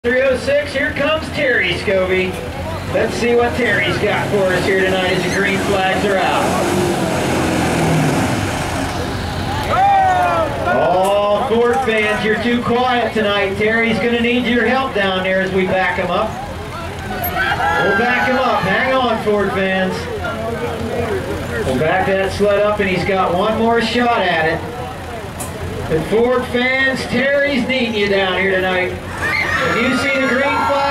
306, here comes Terry Scobie. Let's see what Terry's got for us here tonight as the green flags are out. Oh, Ford fans, you're too quiet tonight. Terry's going to need your help down there as we back him up. We'll back him up. Hang on, Ford fans. We'll back that sled up, and he's got one more shot at it. But Ford fans, Terry's needing you down here tonight. If you see the green flag,